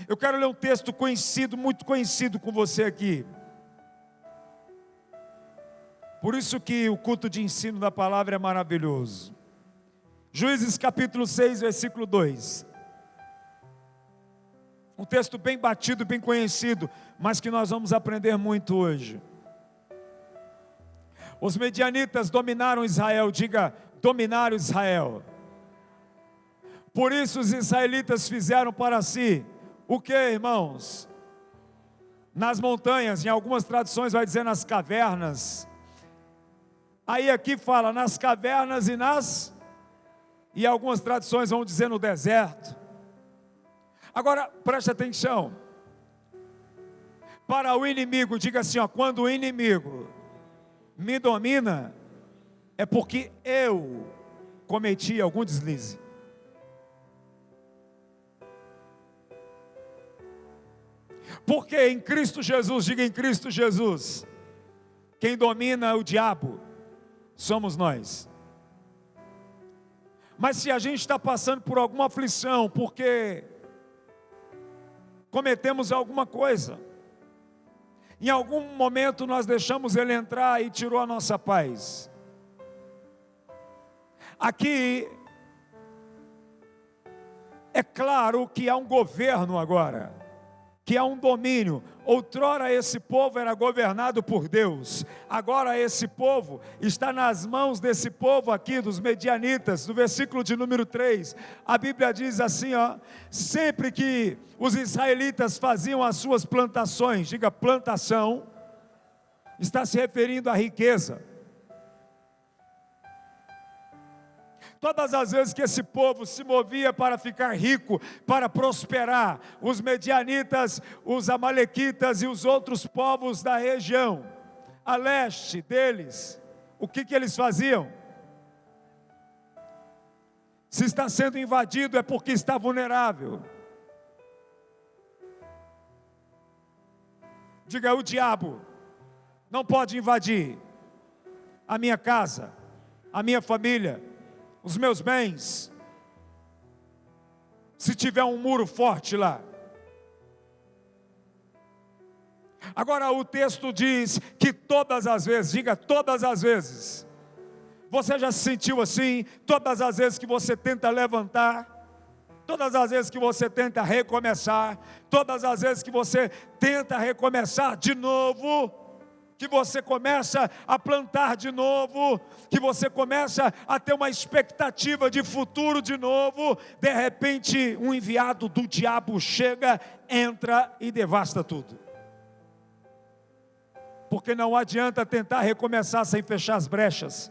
Eu quero ler um texto conhecido, muito conhecido com você aqui. Por isso que o culto de ensino da palavra é maravilhoso. Juízes capítulo 6, versículo 2. Um texto bem batido, bem conhecido, mas que nós vamos aprender muito hoje. Os medianitas dominaram Israel, diga, dominaram Israel. Por isso os israelitas fizeram para si, o que, irmãos? Nas montanhas, em algumas traduções vai dizer nas cavernas. Aí aqui fala nas cavernas e algumas traduções vão dizer no deserto. Agora, preste atenção. Para o inimigo, diga assim, ó, quando o inimigo me domina, é porque eu cometi algum deslize. Porque em Cristo Jesus, diga em Cristo Jesus, quem domina o diabo somos nós. Mas se a gente está passando por alguma aflição, porque cometemos alguma coisa, em algum momento nós deixamos ele entrar e tirou a nossa paz. Aqui é claro que há um governo agora, que há um domínio. Outrora esse povo era governado por Deus, agora esse povo está nas mãos desse povo aqui, dos medianitas. No versículo de número 3, a Bíblia diz assim, ó, sempre que os israelitas faziam as suas plantações, diga plantação, está se referindo à riqueza. Todas as vezes que esse povo se movia para ficar rico, para prosperar, os medianitas, os amalequitas e os outros povos da região, a leste deles, o que eles faziam? Se está sendo invadido é porque está vulnerável. Diga, o diabo não pode invadir a minha casa, a minha família, os meus bens, se tiver um muro forte lá. Agora o texto diz que todas as vezes, diga todas as vezes, você já se sentiu assim? Todas as vezes que você tenta levantar, todas as vezes que você tenta recomeçar, todas as vezes que você tenta recomeçar de novo, que você começa a plantar de novo, que você começa a ter uma expectativa de futuro de novo, de repente um enviado do diabo chega, entra e devasta tudo. Porque não adianta tentar recomeçar sem fechar as brechas.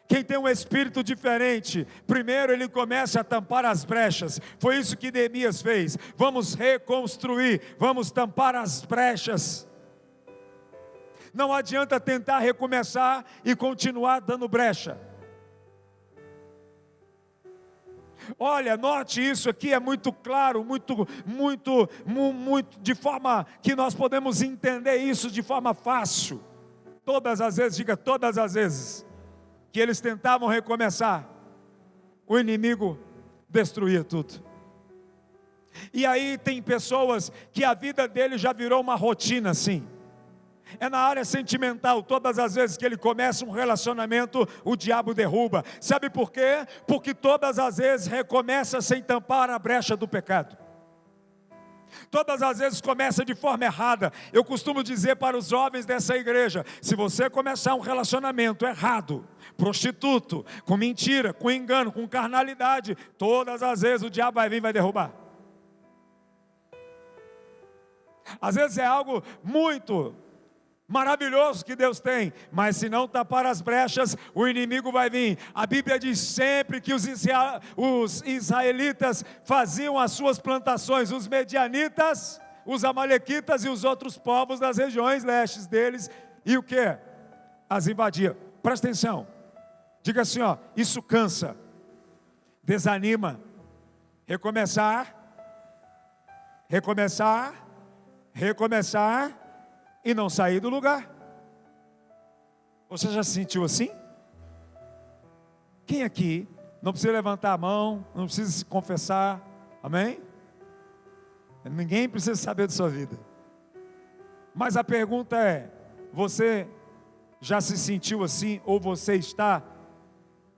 Quem tem um espírito diferente, primeiro ele começa a tampar as brechas. Foi isso que Neemias fez. Vamos reconstruir, vamos tampar as brechas. Não adianta tentar recomeçar e continuar dando brecha. Olha, note isso aqui, é muito claro, muito, de forma que nós podemos entender isso de forma fácil. Todas as vezes, diga todas as vezes, que eles tentavam recomeçar, o inimigo destruía tudo. E aí tem pessoas que a vida dele já virou uma rotina assim. É na área sentimental, todas as vezes que ele começa um relacionamento, o diabo derruba. Sabe por quê? Porque todas as vezes recomeça sem tampar a brecha do pecado. Todas as vezes começa de forma errada. Eu costumo dizer para os jovens dessa igreja, se você começar um relacionamento errado, prostituto, com mentira, com engano, com carnalidade, todas as vezes o diabo vai vir e vai derrubar. Às vezes é algo muito maravilhoso que Deus tem, mas se não tapar as brechas, o inimigo vai vir. A Bíblia diz sempre que os israelitas faziam as suas plantações, os medianitas, os amalequitas e os outros povos das regiões lestes deles, e o que? As invadia. Presta atenção, diga assim, ó, isso cansa, desanima. Recomeçar, e não sair do lugar. Você já se sentiu assim? Quem aqui não precisa levantar a mão, não precisa se confessar, amém? Ninguém precisa saber da sua vida. Mas a pergunta é: você já se sentiu assim, ou você está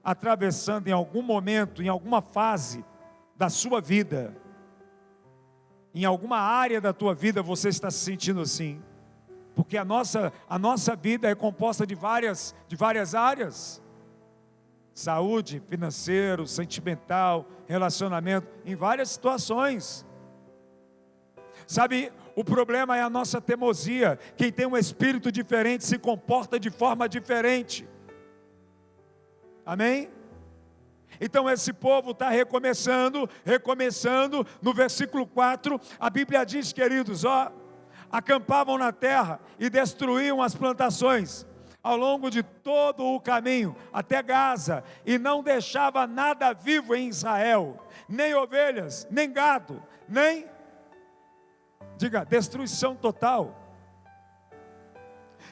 atravessando em algum momento, em alguma fase da sua vida, em alguma área da tua vida você está se sentindo assim? Porque a nossa vida é composta de várias áreas: saúde, financeiro, sentimental, relacionamento, em várias situações. Sabe, o problema é a nossa teimosia. Quem tem um espírito diferente se comporta de forma diferente. Amém? Então esse povo está recomeçando. No versículo 4, a Bíblia diz, queridos, acampavam na terra e destruíam as plantações ao longo de todo o caminho, até Gaza, e não deixava nada vivo em Israel, nem ovelhas, nem gado, nem... Diga, destruição total.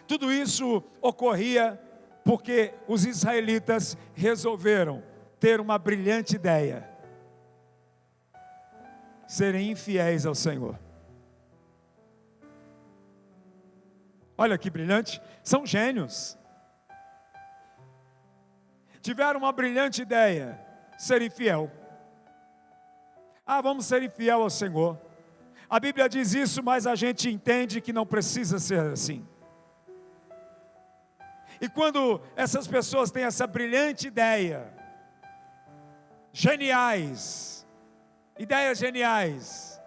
Tudo isso ocorria porque os israelitas resolveram ter uma brilhante ideia: serem infiéis ao Senhor. Olha que brilhante, são gênios. Tiveram uma brilhante ideia: ser infiel. Vamos ser infiel ao Senhor. A Bíblia diz isso, mas a gente entende que não precisa ser assim. E quando essas pessoas têm essa brilhante ideia, ideias geniais,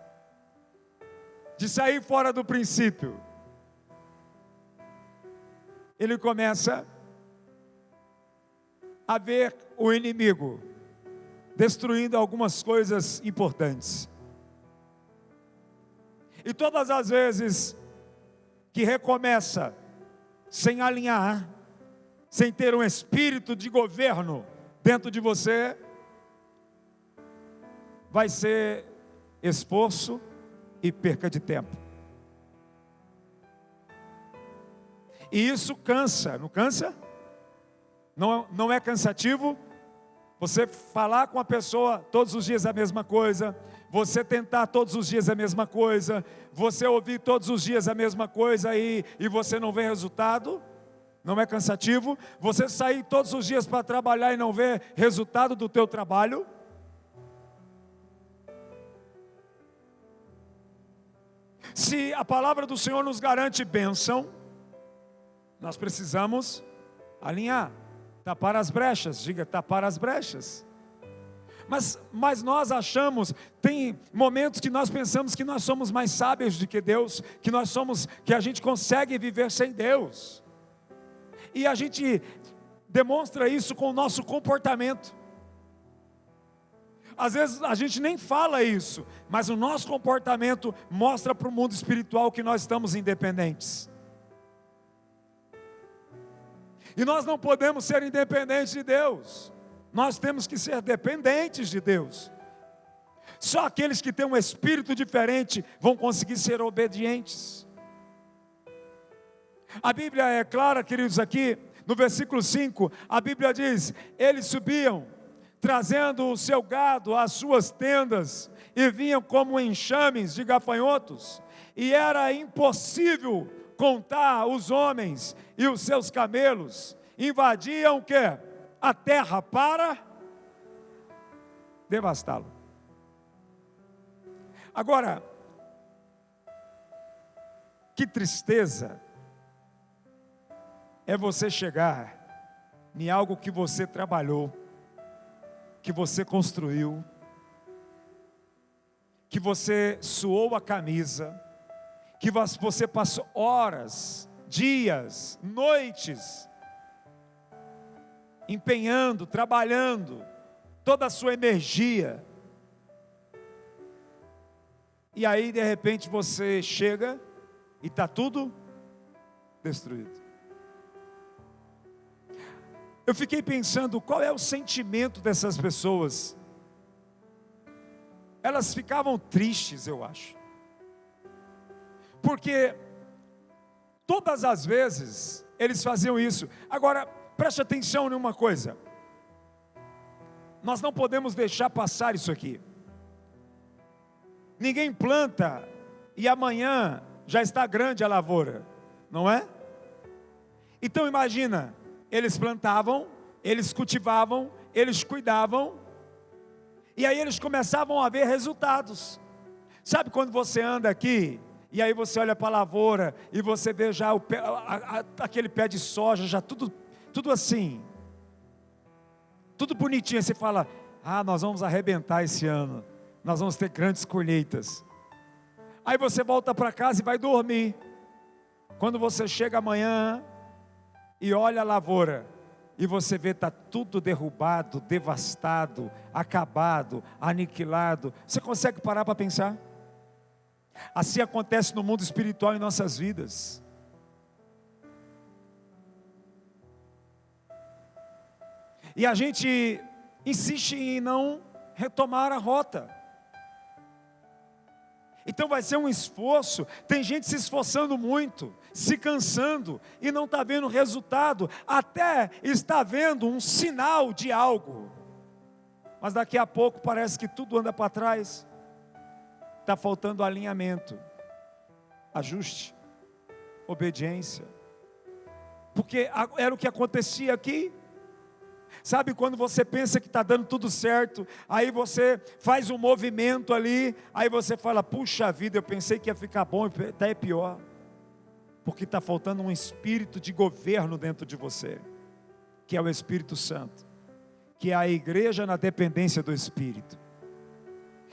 de sair fora do princípio, ele começa a ver o inimigo destruindo algumas coisas importantes. E todas as vezes que recomeça sem alinhar, sem ter um espírito de governo dentro de você, vai ser esforço e perca de tempo. E isso cansa, não cansa? Não é cansativo? Você falar com a pessoa todos os dias a mesma coisa, você tentar todos os dias a mesma coisa, você ouvir todos os dias a mesma coisa e você não vê resultado? Não é cansativo? Você sair todos os dias para trabalhar e não ver resultado do teu trabalho? Se a palavra do Senhor nos garante bênção, nós precisamos alinhar, tapar as brechas. Diga, tapar as brechas. Mas nós achamos, tem momentos que nós pensamos que nós somos mais sábios do que Deus, que a gente consegue viver sem Deus. E a gente demonstra isso com o nosso comportamento. Às vezes a gente nem fala isso, mas o nosso comportamento mostra para o mundo espiritual que nós estamos independentes. E nós não podemos ser independentes de Deus. Nós temos que ser dependentes de Deus. Só aqueles que têm um espírito diferente vão conseguir ser obedientes. A Bíblia é clara, queridos, aqui no versículo 5, a Bíblia diz: eles subiam, trazendo o seu gado às suas tendas, e vinham como enxames de gafanhotos, e era impossível contar os homens e os seus camelos. Invadiam o quê? A terra para devastá-lo. Agora, que tristeza é você chegar em algo que você trabalhou, que você construiu, que você suou a camisa, que você passou horas, dias, noites, empenhando, trabalhando, toda a sua energia, e aí de repente você chega e está tudo destruído. Eu fiquei pensando, qual é o sentimento dessas pessoas? Elas ficavam tristes, eu acho, porque todas as vezes eles faziam isso. Agora, preste atenção em uma coisa, nós não podemos deixar passar isso aqui. Ninguém planta e amanhã já está grande a lavoura, não é? Então imagina, eles plantavam, eles cultivavam, eles cuidavam, e aí eles começavam a ver resultados. Sabe quando você anda aqui, e aí você olha para a lavoura, e você vê já aquele pé de soja, já tudo assim, tudo bonitinho, você fala, nós vamos arrebentar esse ano, nós vamos ter grandes colheitas. Aí você volta para casa e vai dormir. Quando você chega amanhã e olha a lavoura, e você vê está tudo derrubado, devastado, acabado, aniquilado, você consegue parar para pensar? Assim acontece no mundo espiritual em nossas vidas. E a gente insiste em não retomar a rota. Então vai ser um esforço. Tem gente se esforçando muito, se cansando e não está vendo resultado, até está vendo um sinal de algo, mas daqui a pouco parece que tudo anda para trás. Está faltando alinhamento, ajuste, obediência, porque era o que acontecia aqui. Sabe quando você pensa que está dando tudo certo, aí você faz um movimento ali, aí você fala, puxa vida, eu pensei que ia ficar bom, até é pior, porque está faltando um espírito de governo dentro de você, que é o Espírito Santo, que é a igreja na dependência do Espírito.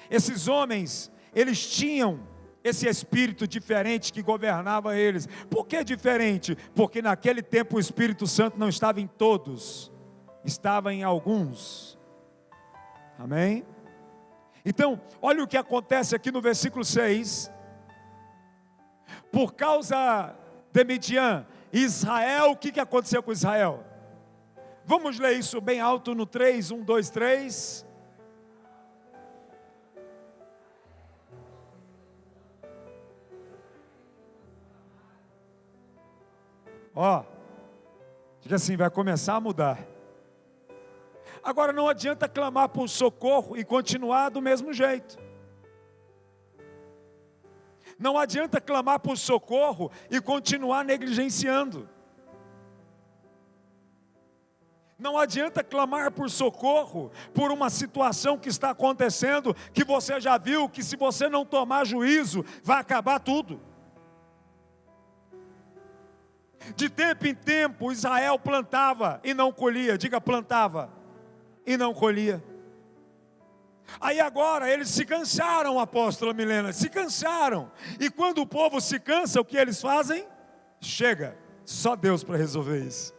Esses homens, eles tinham esse espírito diferente que governava eles. Por que diferente? Porque naquele tempo o Espírito Santo não estava em todos, estava em alguns. Amém? Então, olha o que acontece aqui no versículo 6. Por causa de Midian, Israel, o que aconteceu com Israel? Vamos ler isso bem alto no 3, 1, 2, 3. Diga assim, vai começar a mudar. Agora não adianta clamar por socorro e continuar do mesmo jeito. Não adianta clamar por socorro e continuar negligenciando. Não adianta clamar por socorro por uma situação que está acontecendo, que você já viu que se você não tomar juízo, vai acabar tudo. De tempo em tempo Israel plantava e não colhia. Diga, plantava e não colhia. Aí agora eles se cansaram, apóstola Milena, se cansaram. E quando o povo se cansa, o que eles fazem? Chega, só Deus para resolver isso.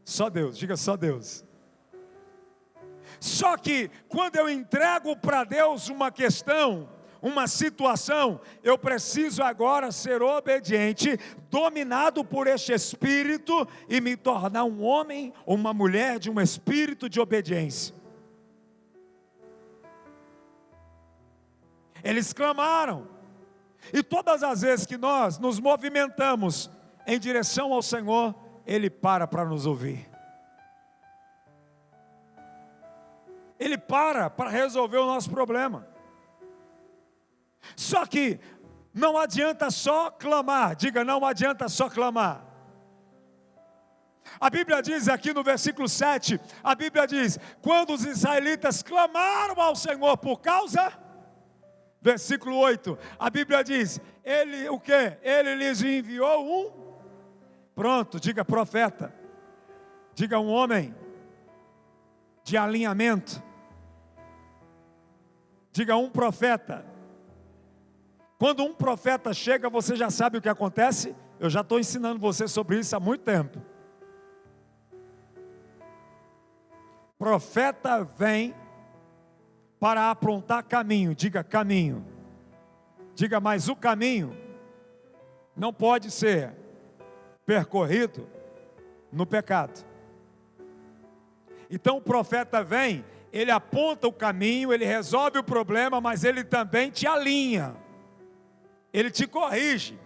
Só Deus, diga só Deus. Só que quando eu entrego para Deus uma questão, uma situação, eu preciso agora ser obediente, dominado por este espírito e me tornar um homem ou uma mulher de um espírito de obediência. Eles clamaram, e todas as vezes que nós nos movimentamos em direção ao Senhor, Ele para nos ouvir. Ele para resolver o nosso problema. Só que não adianta só clamar. Diga, não adianta só clamar. A Bíblia diz aqui no versículo 7, a Bíblia diz, quando os israelitas clamaram ao Senhor por causa, versículo 8, a Bíblia diz, Ele o quê? Ele lhes enviou pronto, diga profeta, diga um homem de alinhamento, diga um profeta. Quando um profeta chega, você já sabe o que acontece? Eu já estou ensinando você sobre isso há muito tempo. Profeta vem para aprontar caminho, diga caminho. Diga, mas o caminho não pode ser percorrido no pecado. Então o profeta vem, ele aponta o caminho, ele resolve o problema, mas ele também te alinha. Ele te corrige.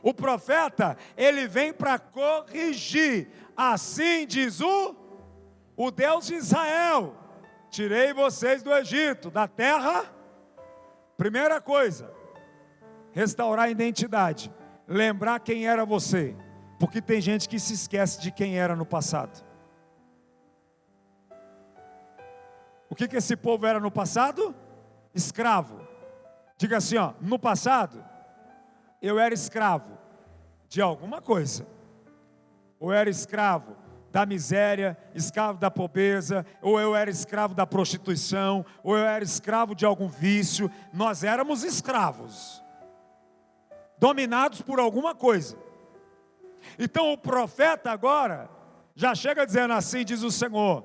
O profeta, ele vem para corrigir. Assim diz o Deus de Israel. tirei vocês do Egito, da terra. Primeira coisa, restaurar a identidade, lembrar quem era você, porque tem gente que se esquece de quem era no passado. O que esse povo era no passado? Escravo. Diga assim, ó, no passado, eu era escravo de alguma coisa. Ou era escravo da miséria, escravo da pobreza, ou eu era escravo da prostituição, ou eu era escravo de algum vício. Nós éramos escravos, dominados por alguma coisa. Então o profeta agora já chega dizendo assim, diz o Senhor: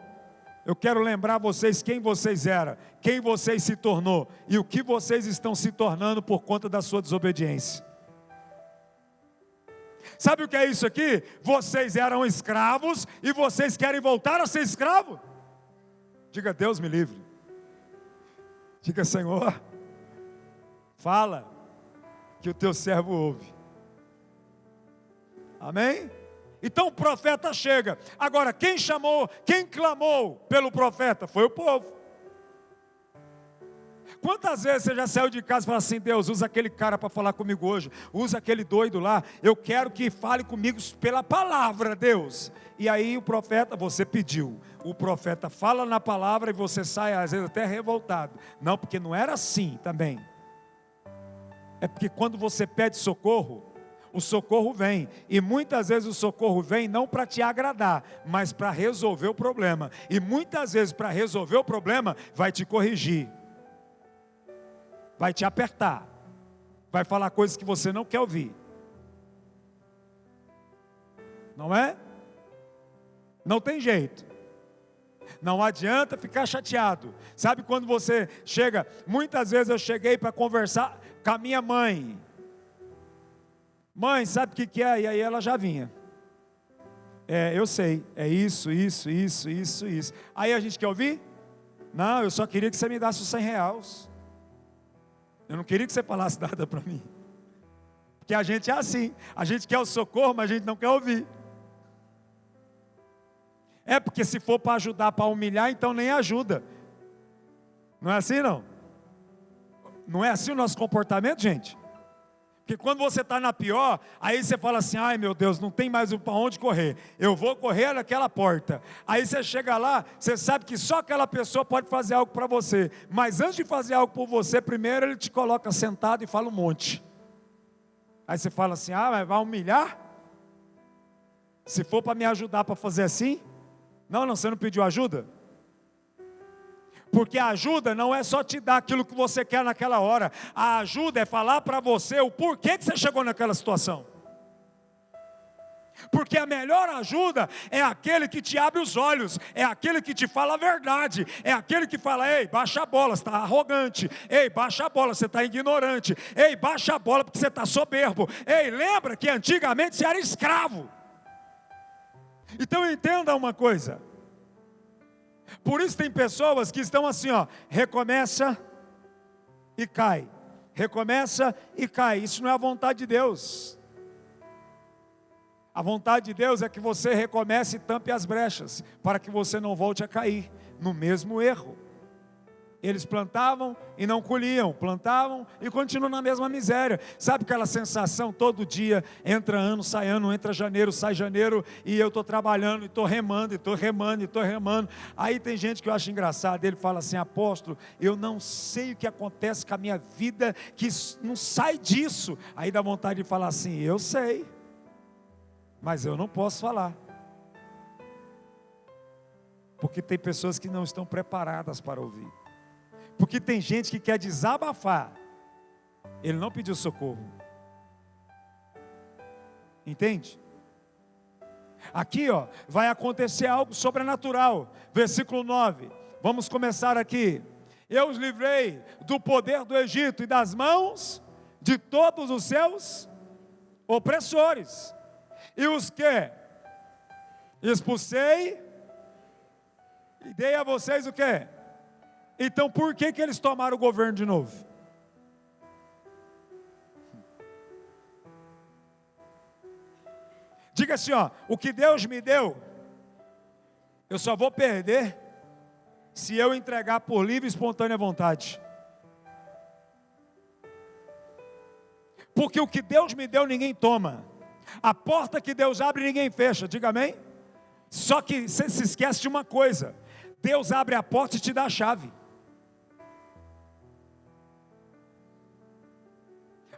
eu quero lembrar vocês quem vocês eram, quem vocês se tornou e o que vocês estão se tornando por conta da sua desobediência. Sabe o que é isso aqui? Vocês eram escravos e vocês querem voltar a ser escravo? Diga: Deus me livre. Diga: Senhor, fala, que o teu servo ouve. Amém? Então o profeta chega. Agora, quem chamou, quem clamou pelo profeta? Foi o povo. Quantas vezes você já saiu de casa e falou assim: Deus, usa aquele cara para falar comigo hoje, usa aquele doido lá, eu quero que fale comigo pela palavra, Deus. E aí o profeta, você pediu, o profeta fala na palavra e você sai às vezes até revoltado. Não, porque não era assim também. É porque quando você pede socorro, o socorro vem, e muitas vezes o socorro vem não para te agradar, mas para resolver o problema, e muitas vezes para resolver o problema, vai te corrigir, vai te apertar, vai falar coisas que você não quer ouvir, não é? Não tem jeito, não adianta ficar chateado. Sabe quando você chega, muitas vezes eu cheguei para conversar com a minha mãe: mãe, sabe o que é? E aí ela já vinha: eu sei, é isso. Aí a gente quer ouvir? Não, eu só queria que você me desse os R$100. Eu não queria que você falasse nada para mim. Porque a gente é assim, a gente quer o socorro, mas a gente não quer ouvir. É porque se for para ajudar, para humilhar, então nem ajuda. Não é assim não? Não é assim o nosso comportamento, gente? Porque quando você está na pior, aí você fala assim: ai meu Deus, não tem mais para onde correr, eu vou correr naquela porta. Aí você chega lá, você sabe que só aquela pessoa pode fazer algo para você, mas antes de fazer algo por você, primeiro ele te coloca sentado e fala um monte. Aí você fala assim: ah, mas vai humilhar? Se for para me ajudar para fazer assim? Não, você não pediu ajuda? Porque a ajuda não é só te dar aquilo que você quer naquela hora. A ajuda é falar para você o porquê que você chegou naquela situação. Porque a melhor ajuda é aquele que te abre os olhos, é aquele que te fala a verdade, é aquele que fala: ei, baixa a bola, você está arrogante, ei, baixa a bola, você está ignorante, ei, baixa a bola porque você está soberbo, ei, lembra que antigamente você era escravo. Então entenda uma coisa. Por isso tem pessoas que estão assim, ó, recomeça e cai, recomeça e cai. Isso não é a vontade de Deus. A vontade de Deus é que você recomece e tampe as brechas, para que você não volte a cair no mesmo erro. Eles plantavam e não colhiam, plantavam e continuam na mesma miséria. Sabe aquela sensação todo dia, entra ano, sai ano, entra janeiro, sai janeiro, e eu estou trabalhando, e estou remando, e estou remando, e estou remando. Aí tem gente que eu acho engraçado, ele fala assim: apóstolo, eu não sei o que acontece com a minha vida, que não sai disso. Aí dá vontade de falar assim: eu sei, mas eu não posso falar. Porque tem pessoas que não estão preparadas para ouvir. Porque tem gente que quer desabafar, ele não pediu socorro. Entende? Aqui, ó, vai acontecer algo sobrenatural. Versículo 9. Vamos começar aqui. Eu os livrei do poder do Egito e das mãos de todos os seus opressores. E os que? Expulsei e dei a vocês o que? Então por que eles tomaram o governo de novo? Diga assim, ó: o que Deus me deu, eu só vou perder se eu entregar por livre e espontânea vontade. Porque o que Deus me deu, ninguém toma. A porta que Deus abre, ninguém fecha. Diga amém? Só que você se esquece de uma coisa: Deus abre a porta e te dá a chave.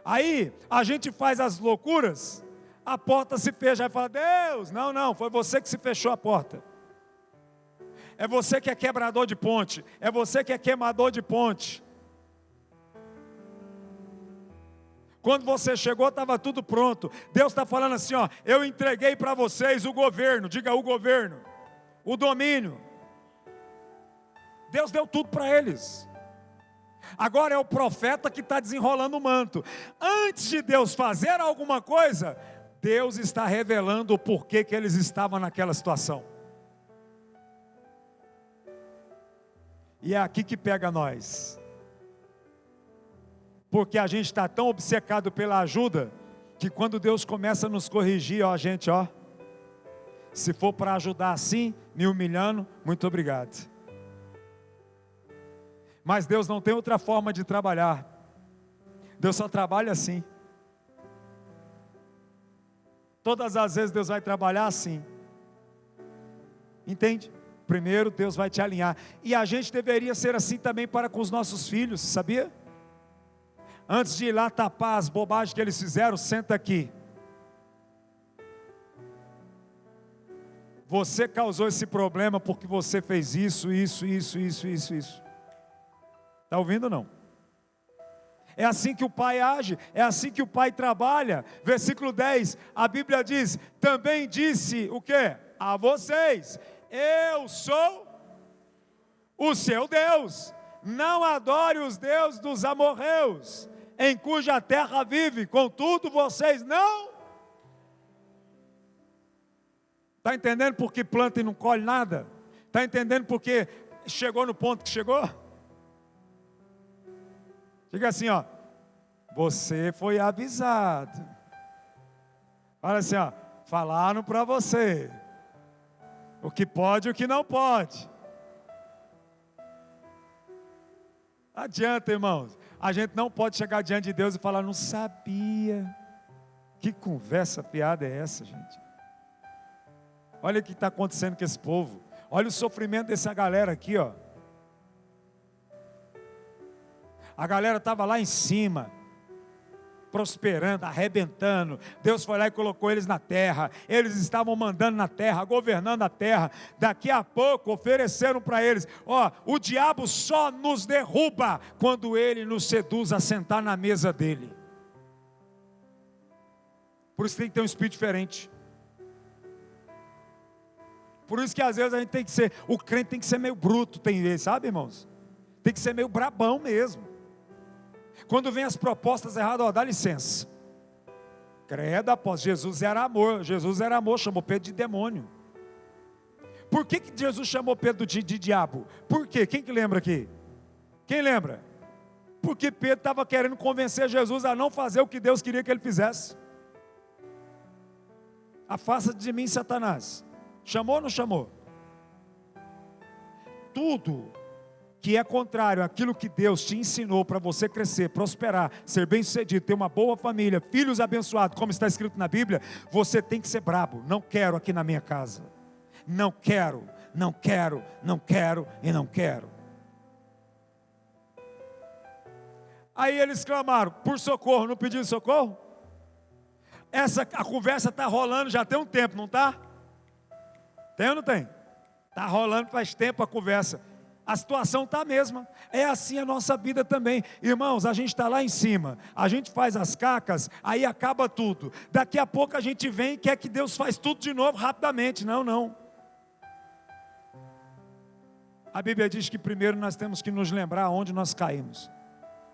Aí a gente faz as loucuras, a porta se fecha, aí fala: Deus, não, foi você que se fechou a porta. É você que é quebrador de ponte, é você que é queimador de ponte. Quando você chegou, estava tudo pronto. Deus está falando assim, ó: eu entreguei para vocês o governo. Diga: o governo, o domínio. Deus deu tudo para eles. Agora é o profeta que está desenrolando o manto. Antes de Deus fazer alguma coisa, Deus está revelando o porquê que eles estavam naquela situação. E é aqui que pega nós. Porque a gente está tão obcecado pela ajuda, que quando Deus começa a nos corrigir, ó, gente, ó, se for para ajudar assim, me humilhando, muito obrigado. Mas Deus não tem outra forma de trabalhar. Deus só trabalha assim. Todas as vezes Deus vai trabalhar assim. Entende? Primeiro Deus vai te alinhar. E a gente deveria ser assim também para com os nossos filhos, sabia? Antes de ir lá tapar as bobagens que eles fizeram, senta aqui. Você causou esse problema porque você fez isso. Está ouvindo ou não? É assim que o pai age, é assim que o pai trabalha. Versículo 10, a Bíblia diz: também disse o quê? A vocês: eu sou o seu Deus. Não adore os deuses dos amorreus, em cuja terra vive, contudo vocês não. Está entendendo por que planta e não colhe nada? Está entendendo por que chegou no ponto que chegou? Diga assim, ó: você foi avisado. Olha assim, ó: falaram para você o que pode e o que não pode. Não adianta, irmãos. A gente não pode chegar diante de Deus e falar: não sabia. Que conversa fiada é essa, gente? Olha o que está acontecendo com esse povo. Olha o sofrimento dessa galera aqui, ó. A galera estava lá em cima, prosperando, arrebentando. Deus foi lá e colocou eles na terra. Eles estavam mandando na terra, governando a terra. Daqui a pouco ofereceram para eles: ó, o diabo só nos derruba quando ele nos seduz a sentar na mesa dele. Por isso tem que ter um espírito diferente. Por isso que às vezes a gente tem que ser, o crente tem que ser meio bruto, tem vezes, sabe, irmãos? Tem que ser meio brabão mesmo. Quando vem as propostas erradas, ó, dá licença. Credo, apóstolo, Jesus era amor, chamou Pedro de demônio. Por que Jesus chamou Pedro de diabo? Por quê? Quem que lembra aqui? Quem lembra? Porque Pedro estava querendo convencer Jesus a não fazer o que Deus queria que ele fizesse. Afasta de mim, Satanás. Chamou ou não chamou? Tudo que é contrário àquilo que Deus te ensinou para você crescer, prosperar, ser bem sucedido, ter uma boa família, filhos abençoados, como está escrito na Bíblia, você tem que ser brabo. Não quero aqui na minha casa. Não quero e não quero. Aí eles clamaram por socorro, não pediram socorro? A conversa está rolando já tem um tempo, não está? Tem ou não tem? Está rolando faz tempo a conversa. A situação está a mesma. É assim a nossa vida também. Irmãos, a gente está lá em cima, a gente faz as cacas, aí acaba tudo. Daqui a pouco a gente vem e quer que Deus faz tudo de novo rapidamente. Não. A Bíblia diz que primeiro nós temos que nos lembrar onde nós caímos.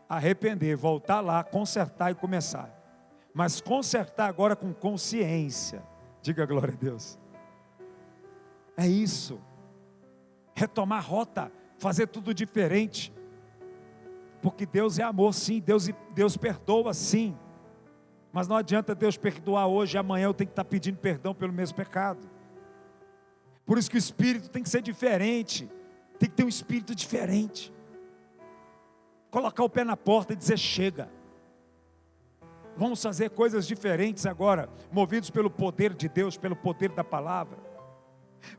Arrepender, voltar lá, consertar e começar. Mas consertar agora com consciência. Diga glória a Deus. É isso. Retomar rota, fazer tudo diferente. Porque Deus é amor, sim. Deus perdoa, sim. Mas não adianta Deus perdoar hoje e amanhã eu tenho que estar pedindo perdão pelo mesmo pecado. Por isso que o espírito tem que ser diferente. tem que ter um espírito diferente. Colocar o pé na porta e dizer: chega. Vamos fazer coisas diferentes agora, movidos pelo poder de Deus, pelo poder da palavra.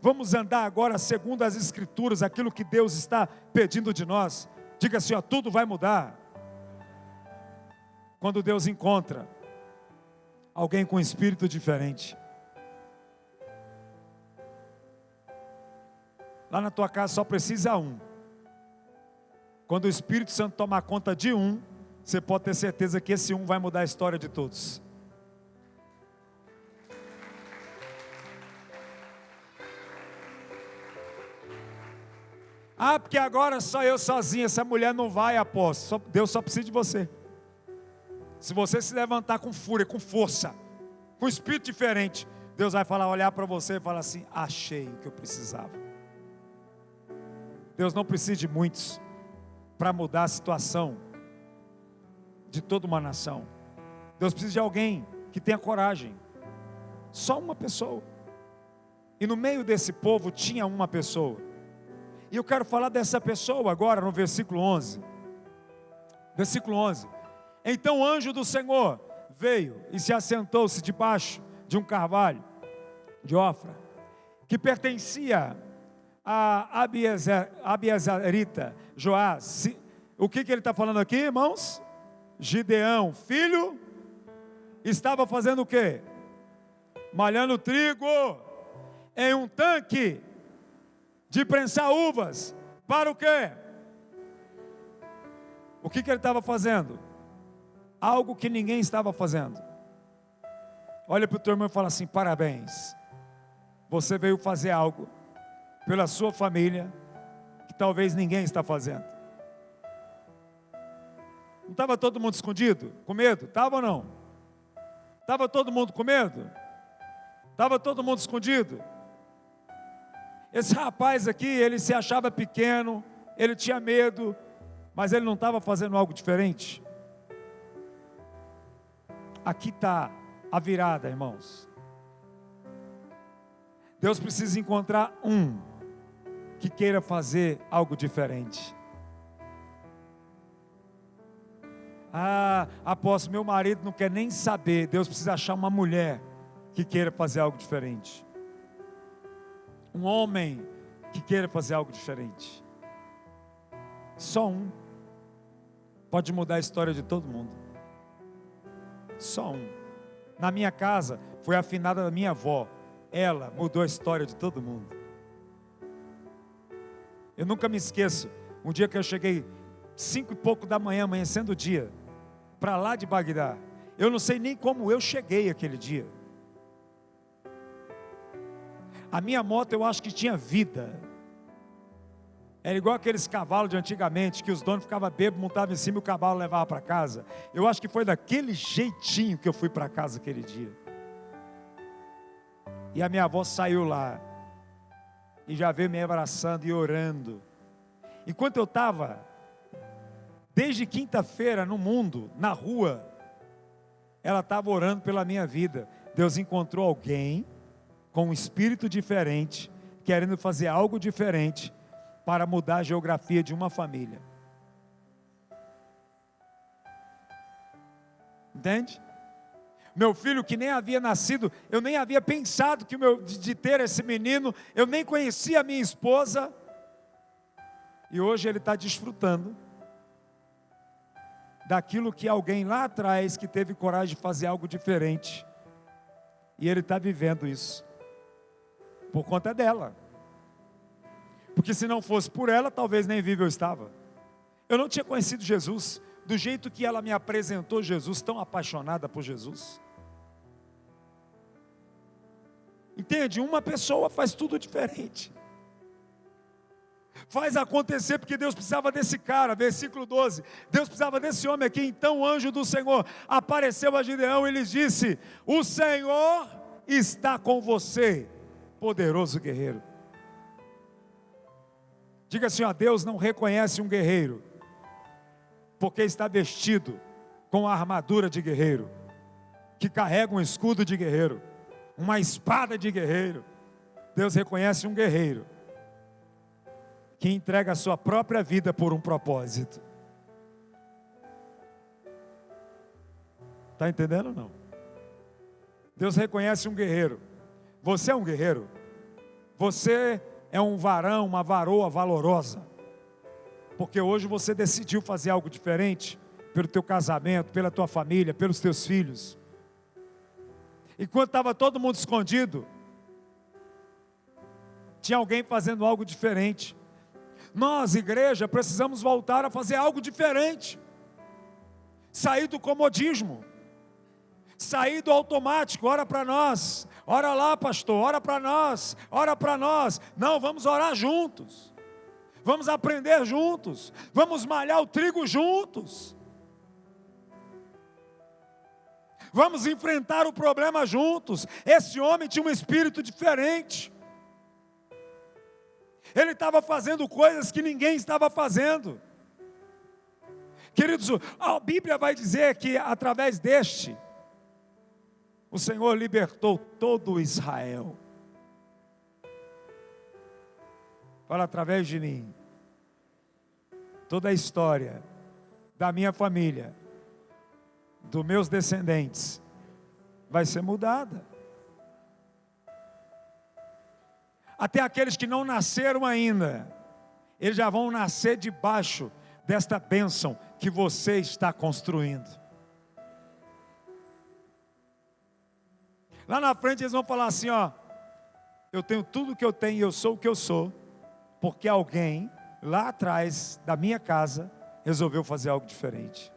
Vamos andar agora segundo as Escrituras, aquilo que Deus está pedindo de nós. Diga assim, ó, tudo vai mudar quando Deus encontra alguém com espírito diferente. Lá na tua casa só precisa um. Quando o Espírito Santo tomar conta de um, você pode ter certeza que esse um vai mudar a história de todos. Ah, porque agora só eu sozinho, essa mulher não vai, apóstolo. Deus só precisa de você. Se você se levantar com fúria, com força, com espírito diferente, Deus vai olhar para você e falar assim: achei o que eu precisava. Deus não precisa de muitos para mudar a situação de toda uma nação. Deus precisa de alguém que tenha coragem. Só uma pessoa. E no meio desse povo tinha uma pessoa. E eu quero falar dessa pessoa agora no versículo 11. Versículo 11. Então o anjo do Senhor veio e se assentou-se debaixo de um carvalho de Ofra, que pertencia a Abiezerita Joás. O que ele está falando aqui, irmãos? Gideão, filho, estava fazendo o quê? Malhando trigo em um tanque de prensar uvas. Para o quê? O que ele estava fazendo? Algo que ninguém estava fazendo. Olha para o teu irmão e fala assim: parabéns, você veio fazer algo pela sua família que talvez ninguém está fazendo. Não estava todo mundo escondido, com medo? Estava ou não? Estava todo mundo com medo? Estava todo mundo escondido? Esse rapaz aqui, ele se achava pequeno, ele tinha medo, mas ele não estava fazendo algo diferente. Aqui está a virada, irmãos. Deus precisa encontrar um que queira fazer algo diferente. Ah, apóstolo, meu marido não quer nem saber. Deus precisa achar uma mulher que queira fazer algo diferente. Um homem que queira fazer algo diferente. Só um pode mudar a história de todo mundo. Só um. Na minha casa foi a finada da minha avó. Ela mudou a história de todo mundo. Eu nunca me esqueço. Um dia que eu cheguei 5 e pouco da manhã, amanhecendo o dia, para lá de Bagdá. Eu não sei nem como eu cheguei aquele dia. A minha moto eu acho que tinha vida. Era igual aqueles cavalos de antigamente, que os donos ficavam bêbados, montavam em cima e o cavalo levava para casa. Eu acho que foi daquele jeitinho que eu fui para casa aquele dia. E a minha avó saiu lá, e já veio me abraçando e orando. Enquanto eu estava, desde quinta-feira no mundo, na rua, ela estava orando pela minha vida. Deus encontrou alguém com um espírito diferente, querendo fazer algo diferente, para mudar a geografia de uma família. Entende? Meu filho que nem havia nascido, eu nem havia pensado de ter esse menino, eu nem conhecia a minha esposa, e hoje ele está desfrutando daquilo que alguém lá atrás, que teve coragem de fazer algo diferente, e ele está vivendo isso, por conta dela. Porque se não fosse por ela, talvez nem vivo eu estava. Eu não tinha conhecido Jesus do jeito que ela me apresentou Jesus, tão apaixonada por Jesus. Entende? Uma pessoa faz tudo diferente. Faz acontecer, porque Deus precisava desse cara. Versículo 12, Deus precisava desse homem aqui. Então o anjo do Senhor apareceu a Gideão e lhes disse: o Senhor está com você, poderoso guerreiro. Diga assim, ó: Deus não reconhece um guerreiro porque está vestido com a armadura de guerreiro, que carrega um escudo de guerreiro, uma espada de guerreiro. Deus reconhece um guerreiro que entrega a sua própria vida por um propósito. Está entendendo ou não? Deus reconhece um guerreiro. Você é um guerreiro. Você é um varão, uma varoa valorosa. Porque hoje você decidiu fazer algo diferente pelo teu casamento, pela tua família, pelos teus filhos. Enquanto estava todo mundo escondido, tinha alguém fazendo algo diferente. Nós, igreja, precisamos voltar a fazer algo diferente. Sair do comodismo. Sair do automático. Ora para nós. Ora lá, pastor. Ora para nós. Ora para nós. Não, vamos orar juntos. Vamos aprender juntos. Vamos malhar o trigo juntos. Vamos enfrentar o problema juntos. Esse homem tinha um espírito diferente. Ele estava fazendo coisas que ninguém estava fazendo. Queridos, a Bíblia vai dizer que através deste, o Senhor libertou todo Israel. Fala, através de mim, toda a história da minha família, dos meus descendentes, vai ser mudada. Até aqueles que não nasceram ainda, eles já vão nascer debaixo desta bênção que você está construindo. Lá na frente eles vão falar assim, ó: eu tenho tudo o que eu tenho e eu sou o que eu sou, porque alguém lá atrás da minha casa resolveu fazer algo diferente.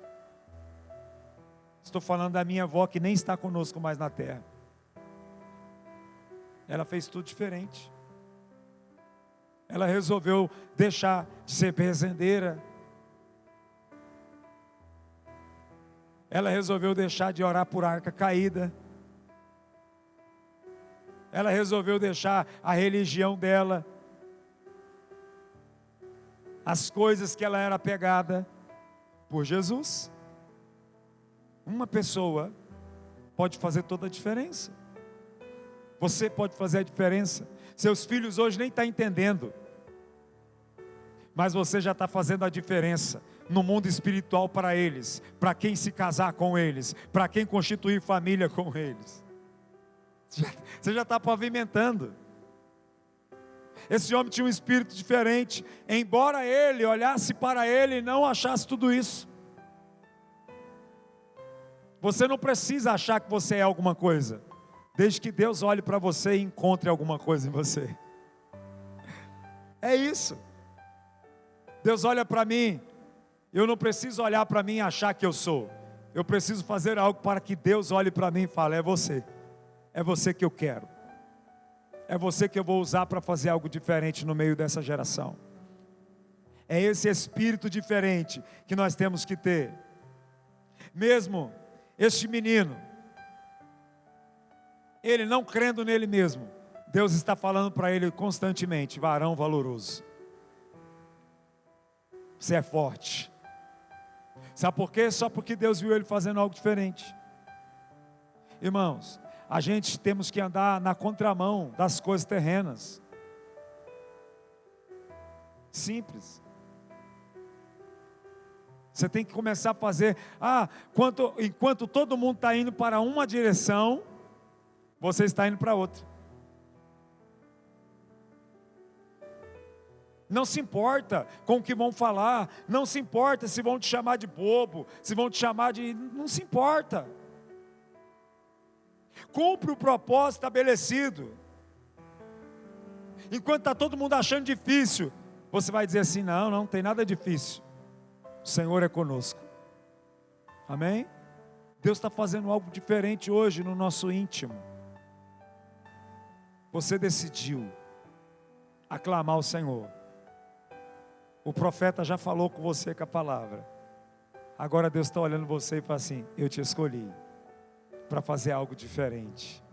Estou falando da minha avó que nem está conosco mais na terra. Ela fez tudo diferente. Ela resolveu deixar de ser benzedeira. Ela resolveu deixar de orar por arca caída. Ela resolveu deixar a religião dela, as coisas que ela era apegada, por Jesus. Uma pessoa pode fazer toda a diferença. Você pode fazer a diferença. Seus filhos hoje nem estão entendendo, mas você já está fazendo a diferença no mundo espiritual para eles, para quem se casar com eles, para quem constituir família com eles. Você já está pavimentando. Esse homem tinha um espírito diferente, embora ele olhasse para ele e não achasse tudo isso. Você não precisa achar que você é alguma coisa, desde que Deus olhe para você e encontre alguma coisa em você. É isso. Deus olha para mim, eu não preciso olhar para mim e achar que eu sou. Eu preciso fazer algo para que Deus olhe para mim e fale: é você. É você que eu quero. É você que eu vou usar para fazer algo diferente no meio dessa geração. É esse espírito diferente que nós temos que ter. Mesmo este menino, ele não crendo nele mesmo, Deus está falando para ele constantemente: varão valoroso, você é forte. Sabe por quê? Só porque Deus viu ele fazendo algo diferente. Irmãos, a gente temos que andar na contramão das coisas terrenas. Simples. Você tem que começar a fazer. Enquanto todo mundo está indo para uma direção, você está indo para outra. Não se importa com o que vão falar. Não se importa se vão te chamar de bobo, se vão te chamar de... Não se importa. Cumpre o propósito estabelecido. Enquanto está todo mundo achando difícil, você vai dizer assim: não tem nada difícil, o Senhor é conosco. Amém? Deus está fazendo algo diferente hoje no nosso íntimo. Você decidiu aclamar o Senhor. O profeta já falou com você com a palavra. Agora Deus está olhando você e fala assim: eu te escolhi para fazer algo diferente.